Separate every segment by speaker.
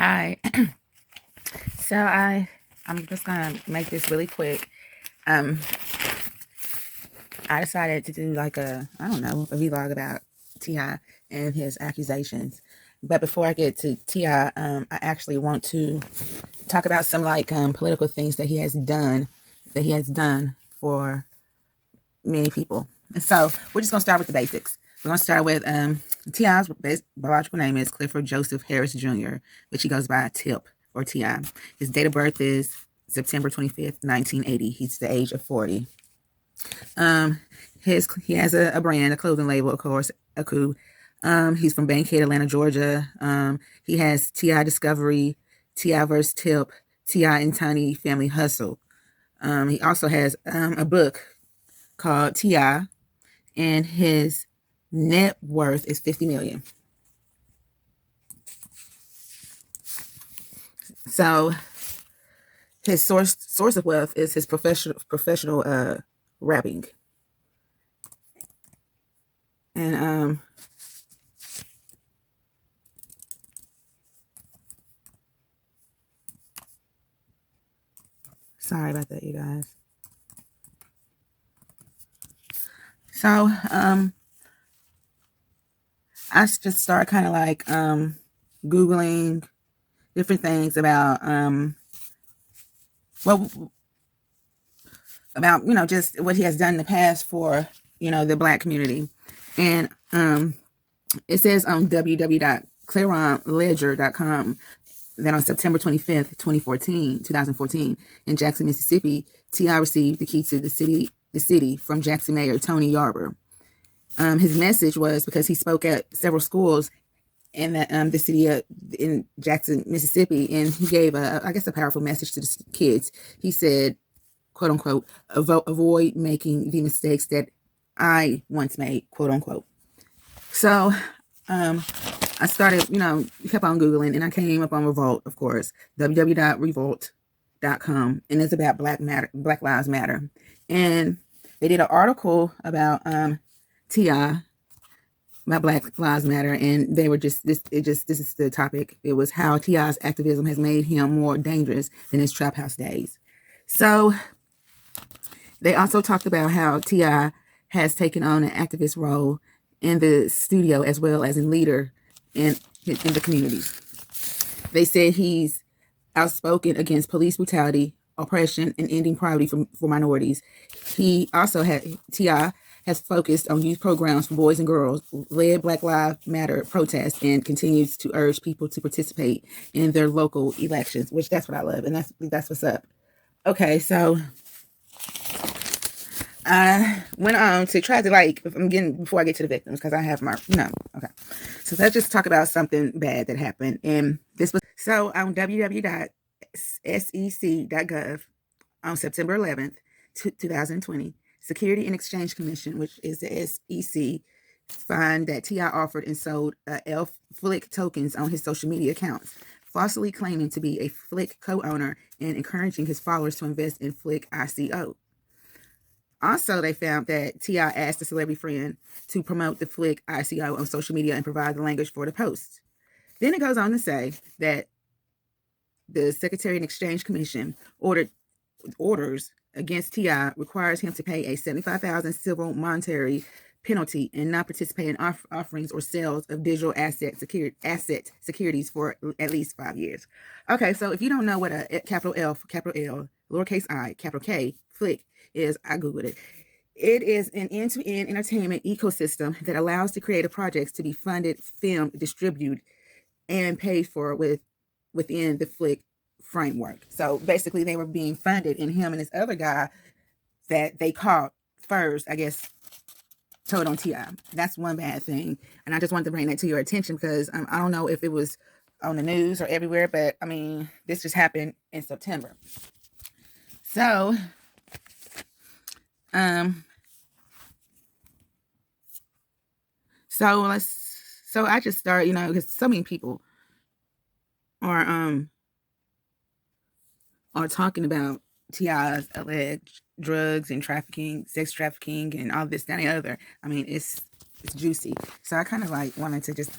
Speaker 1: Hi. So I'm just gonna make this really quick. Um, I decided to do like I don't know, a vlog about T.I and his accusations. But before I get to T.I, I actually want to talk about some like political things that he has done for many people. And so we're just gonna start with the basics. We're gonna start with T.I.'s biological name is Clifford Joseph Harris Jr., which he goes by Tip or T.I. His date of birth is September 25th, 1980. He's the age of 40. Um, he has a brand, a clothing label, of course, Aku. He's from Bankhead, Atlanta, Georgia. He has T.I Discovery, T.I vs. Tip, T.I and Tiny Family Hustle. He also has a book called T.I, and his net worth is 50 million. So his source of wealth is his professional rapping. And sorry about that, you guys. So I just started kind of like Googling different things about well about just what he has done in the past for the Black community. And it says on www.claronledger.com that on September 25th, 2014, in Jackson, Mississippi, T.I received the key to the city from Jackson Mayor Tony Yarber. His message was, because he spoke at several schools in the city in Jackson, Mississippi, and he gave I guess a powerful message to the kids. He said, quote unquote, avoid making the mistakes that I once made, quote unquote. So I started, kept on Googling, and I came up on Revolt, of course, www.revolt.com, and it's about Black Lives Matter. And they did an article about T.I, about Black Lives Matter, and they were this is the topic. It was how T.I.'s activism has made him more dangerous than his trap house days. So they also talked about how T.I has taken on an activist role in the studio as well as a leader in the communities. They said he's outspoken against police brutality, oppression, and ending poverty for minorities. He also T.I has focused on youth programs for boys and girls, led Black Lives Matter protests, and continues to urge people to participate in their local elections, which that's what I love, and that's what's up. Okay, so I went on to try to before I get to the victims, because I have my, okay. So let's just talk about something bad that happened. And this was, so on www.sec.gov on September 11th, 2020, Security and Exchange Commission, which is the SEC, found that T.I offered and sold Elf Flick tokens on his social media accounts, falsely claiming to be a Flick co-owner and encouraging his followers to invest in Flick ICO. Also, they found that T.I asked a celebrity friend to promote the Flick ICO on social media and provide the language for the post. Then it goes on to say that the Security and Exchange Commission orders against T.I requires him to pay a $75,000 civil monetary penalty and not participate in offerings or sales of digital asset securities for at least 5 years. Okay, so if you don't know what a capital L, capital L, lowercase I, capital K, Flick is, I Googled it. It is an end-to-end entertainment ecosystem that allows the creative projects to be funded, filmed, distributed, and paid for within the Flick framework. So basically, they were being funded, and him and this other guy that they caught first, I guess, told on T.I. That's one bad thing, and I just wanted to bring that to your attention because I don't know if it was on the news or everywhere, but I mean, this just happened in September. So, so I just started, because so many people are talking about T.I.'s alleged drugs and trafficking, sex trafficking, and all this, that, and the other. I mean, it's juicy. So I kind of wanted to just,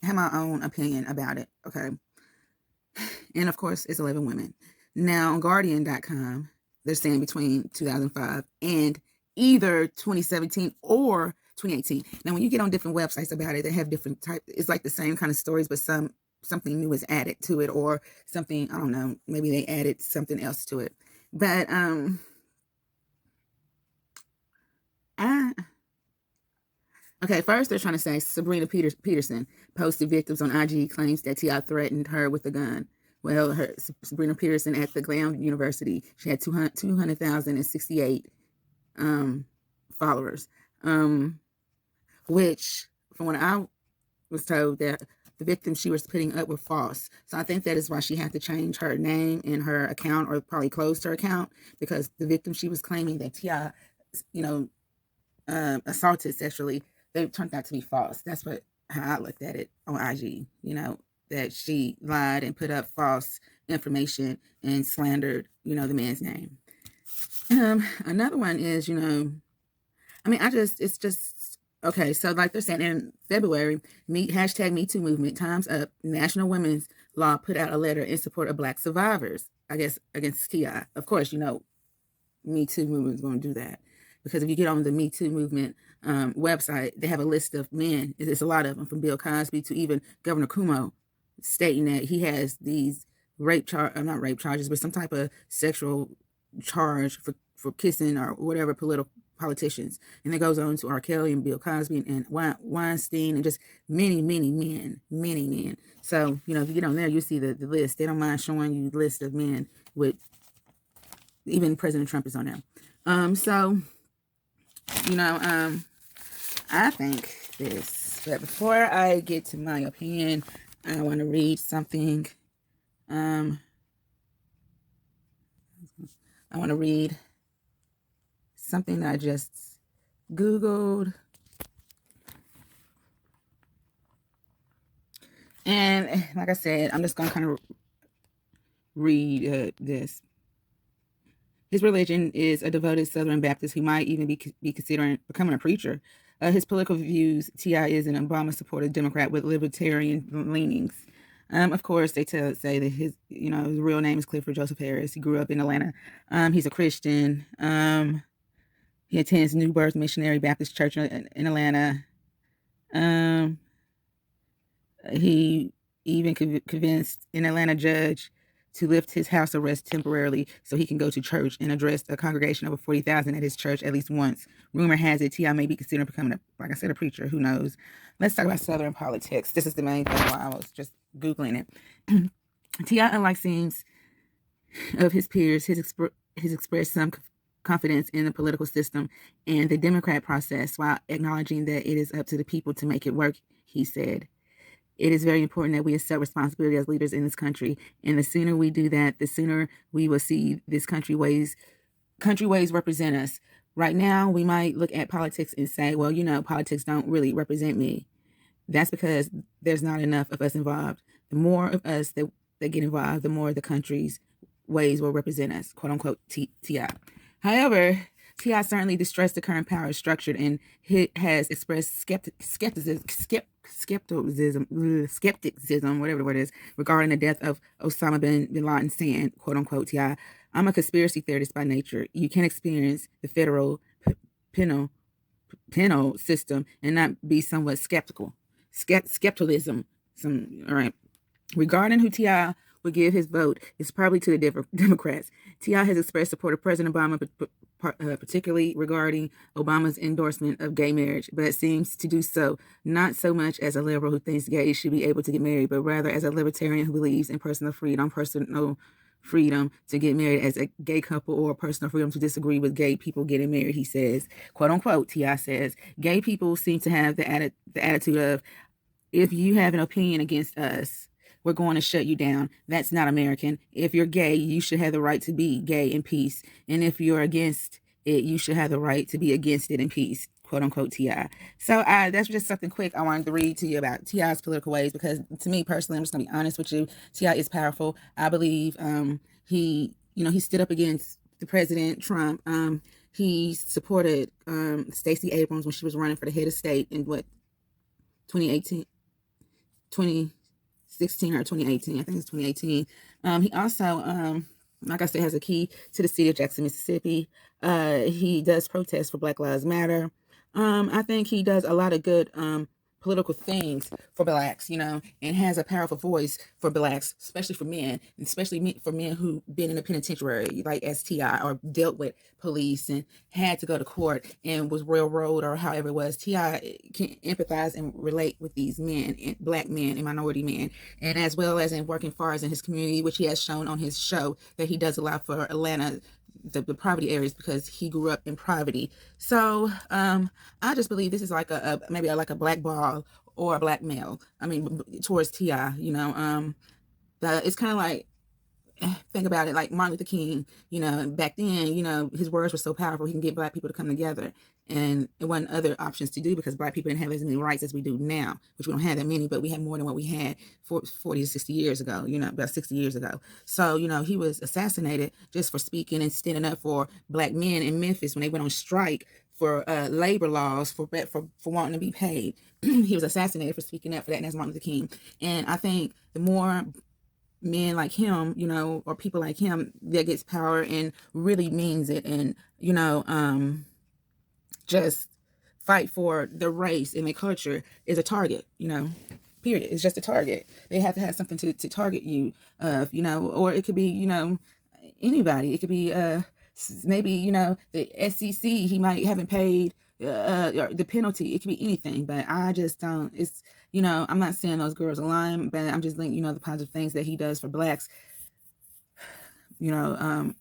Speaker 1: have my own opinion about it. Okay. And of course, it's 11 women. Now, on Guardian.com, they're saying between 2005 and either 2017 or 2018. Now, when you get on different websites about it, they have different types. It's like the same kind of stories, but something new is added to it, or something, I don't know, maybe they added something else to it. But okay, first they're trying to say Sabrina Peterson posted victims on IG, claims that T.I. threatened her with a gun. Well, Sabrina Peterson at the Glam University, she had 200,068 followers, which, from what I was told, that the victims she was putting up were false. So I think that is why she had to change her name in her account, or probably closed her account, because the victims she was claiming that T.I., assaulted sexually, they turned out to be false. That's how I looked at it on IG, that she lied and put up false information and slandered, the man's name. Another one is, it's just, okay, so like they're saying in February, hashtag Me Too movement, time's up. National Women's Law put out a letter in support of Black survivors, I guess, against T.I. Of course, Me Too movement is going to do that. Because if you get on the Me Too movement website, they have a list of men. It's a lot of them, from Bill Cosby to even Governor Cuomo, stating that he has these not rape charges, but some type of sexual charge for kissing or whatever politicians. And it goes on to R. Kelly and Bill Cosby and Weinstein and just many, many men. So, if you get on there, you see the list. They don't mind showing you the list of men with, even President Trump is on there. So, I think this, but before I get to my opinion, I want to read something. I want to read something that I just Googled. And like I said, I'm just going to kind of read this. His religion is a devoted Southern Baptist who might even be considering becoming a preacher. His political views, T.I. is an Obama-supported Democrat with libertarian leanings. Of course, they say that his real name is Clifford Joseph Harris. He grew up in Atlanta. He's a Christian. He attends New Birth Missionary Baptist Church in Atlanta. He even convinced an Atlanta judge to lift his house arrest temporarily so he can go to church and address a congregation of over 40,000 at his church at least once. Rumor has it T.I. may be considering becoming, like I said, a preacher. Who knows? Let's talk about Southern politics. This is the main thing why I was just Googling it. T.I., unlike seems of his peers, has expressed some confidence in the political system and the Democrat process while acknowledging that it is up to the people to make it work, he said. It is very important that we accept responsibility as leaders in this country. And the sooner we do that, the sooner we will see this country ways represent us. Right now, we might look at politics and say, well, politics don't really represent me. That's because there's not enough of us involved. The more of us that get involved, the more the country's ways will represent us, quote unquote, T.I. However, T.I. certainly distressed the current power structure and has expressed skepticism, whatever the word is, regarding the death of Osama bin Laden, saying, quote unquote, T.I., I'm a conspiracy theorist by nature. You can experience the federal penal system and not be somewhat skeptical. Skepticism. All right. Regarding who T.I. would give his vote is probably to the Democrats. T.I. has expressed support of President Obama, particularly regarding Obama's endorsement of gay marriage, but seems to do so not so much as a liberal who thinks gays should be able to get married, but rather as a libertarian who believes in personal freedom to get married as a gay couple, or personal freedom to disagree with gay people getting married, he says. Quote unquote, T.I. says, gay people seem to have the attitude of, if you have an opinion against us, we're going to shut you down. That's not American. If you're gay, you should have the right to be gay in peace. And if you're against it, you should have the right to be against it in peace, quote unquote, T.I. So that's just something quick I wanted to read to you about T.I.'s political ways, because to me personally, I'm just going to be honest with you, T.I. is powerful. I believe he stood up against the President Trump. He supported Stacey Abrams when she was running for the head of state in 2018, 2016 or 2018. I think it's 2018. He also, like I said, has a key to the city of Jackson, Mississippi. He does protest for Black Lives Matter. I think he does a lot of good political things for blacks, and has a powerful voice for blacks, especially for men, especially for men who've been in the penitentiary, like as T.I, or dealt with police and had to go to court and was railroad or however it was. T.I can empathize and relate with these men, and black men and minority men, and as well as in working far as in his community, which he has shown on his show that he does a lot for Atlanta, the poverty areas, because he grew up in poverty. So I just believe this is like maybe like a black ball or a black male. I mean, towards T.I. It's kind of like, think about it, like Martin Luther King, back then, his words were so powerful, he can get black people to come together. And it wasn't other options to do because black people didn't have as many rights as we do now, which we don't have that many, but we have more than what we had 40 to 60 years ago, about 60 years ago. So, he was assassinated just for speaking and standing up for black men in Memphis when they went on strike for labor laws for wanting to be paid. He was assassinated for speaking up for that, and that's Martin Luther King. And I think the more men like him, or people like him that gets power and really means it, and just fight for the race and the culture, is a target, period. It's just a target. They have to have something to target you of, or it could be, anybody. It could be maybe, the SEC, he might haven't paid the penalty. It could be anything, but I just don't, it's, I'm not saying those girls are lying, but I'm just letting the positive things that he does for blacks, what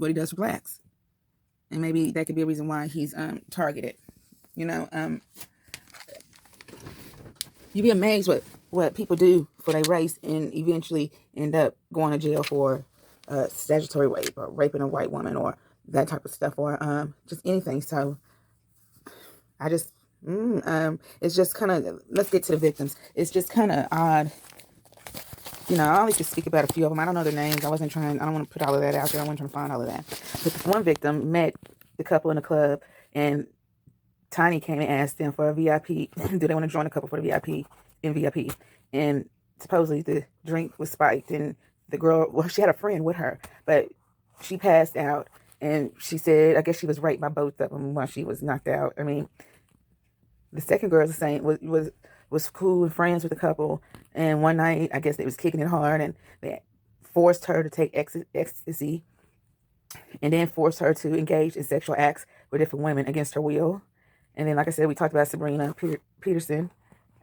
Speaker 1: he does for blacks. And maybe that could be a reason why he's targeted. You'd be amazed what people do for their race and eventually end up going to jail for statutory rape or raping a white woman or that type of stuff, or just anything. So I just, it's just kind of, let's get to the victims. It's just kind of odd. I only could speak about a few of them. I don't know their names. I don't want to put all of that out there. I wasn't trying to find all of that. But this one victim met the couple in the club, and Tiny came and asked them for a VIP. Do they want to join the couple for the VIP? And supposedly the drink was spiked, and the girl, well, she had a friend with her, but she passed out, and she said, I guess she was raped by both of them while she was knocked out. I mean, the second girl was saying was cool and friends with the couple, and one night I guess they was kicking it hard, and they forced her to take ecstasy, and then forced her to engage in sexual acts with different women against her will. And then, like I said, we talked about Sabrina Peterson,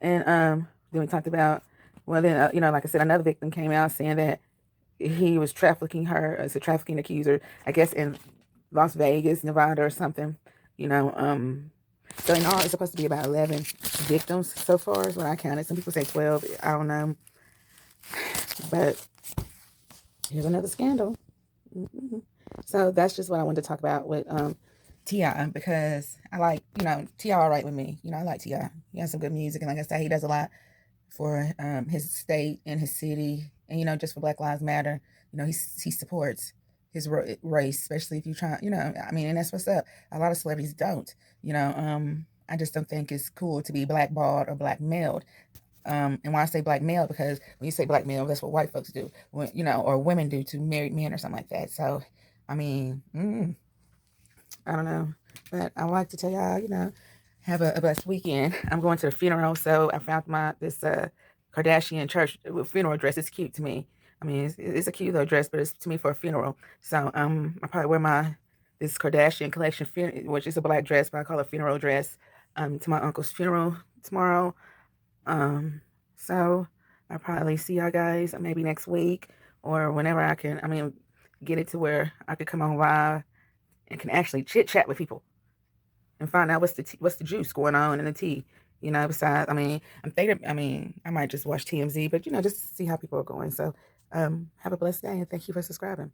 Speaker 1: and then we talked about, well, then like I said, another victim came out saying that he was trafficking her as a trafficking accuser, I guess in Las Vegas, Nevada, or something. So in all, it's supposed to be about 11 victims so far, is what I counted. Some people say 12. I don't know. But here's another scandal. Mm-hmm. So that's just what I wanted to talk about with T.I, because I like, T.I all right with me. I like T.I. He has some good music, and like I said, he does a lot for his state and his city, and just for Black Lives Matter. He supports his race, especially if you try, and that's what's up. A lot of celebrities don't, I just don't think it's cool to be blackballed or blackmailed. And when I say black male, because when you say black male, that's what white folks do, or women do to married men or something like that. So, I mean, I don't know, but I like to tell y'all, have a blessed weekend. I'm going to the funeral, so I found this Kardashian church funeral dress. It's cute to me. I mean, it's a cute little dress, but it's to me for a funeral. So I probably wear this Kardashian collection, which is a black dress, but I call it a funeral dress, to my uncle's funeral tomorrow. So I'll probably see y'all guys maybe next week or whenever I can. Get it to where I could come on live and can actually chit chat with people and find out what's the juice going on in the tea. Besides, I'm thinking, I might just watch TMZ, but just see how people are going. So, have a blessed day, and thank you for subscribing.